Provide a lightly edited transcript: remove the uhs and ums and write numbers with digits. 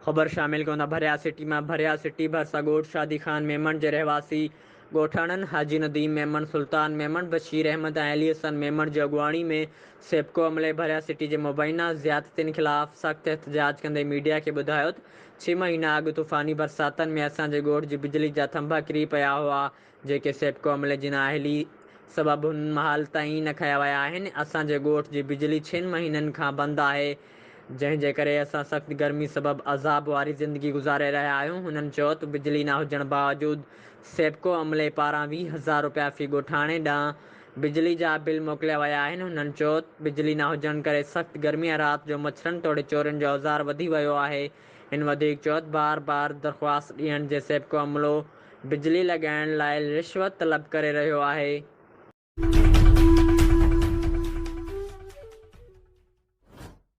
ख़बर शामिल कोन भरिया सिटी में भरिया सिटी भरसा ॻोठ शादी खान मेमन जे रहवासी ॻोठाणनि हाजी नदीम मेमन, सुल्तान मेमन, बशीर अहमद ऐं अली हसन मेमन जी अॻुवाणी में सेप्को अमले भरिया सिटी जे मुबैना ज़ियादतियुनि ख़िलाफ़ सख़्तु एहतजाज कंदे मीडिया के ॿुधायो त 6 महीना अॻु तूफ़ानी बरसातनि में असांजे ॻोठ जी बिजली जा थंभा किरी पिया हुआ, जेके सेप्को अमले जी नाअहली सबबु हाल ताईं न खया विया आहिनि। असांजे ॻोठ जी बिजली 6 महीननि खां बंदि आहे, जंहिंजे करे असां सख़्त गर्मी सबबु अज़ाब वारी ज़िंदगी गुज़ारे रहिया आहियूं। हुननि चयो त बिजली न हुजण बावजूदि सेप्को अमले पारां 20,000 रुपया फ़ी ॻोठाणे ॾांहुं बिजली जा बिल मोकिलिया विया आहिनि। हुननि चयो त बिजली न हुजण करे सख़्त गर्मीअ राति जो मच्छरनि तोड़े चोरियुनि जो औज़ार वधी वियो आहे। हिन वधीक चयो त बार बार दरख़्वास्त ॾियण जे सेप्को अमलो बिजली लॻाइण लाइ रिश्वत तलब करे रहियो आहे।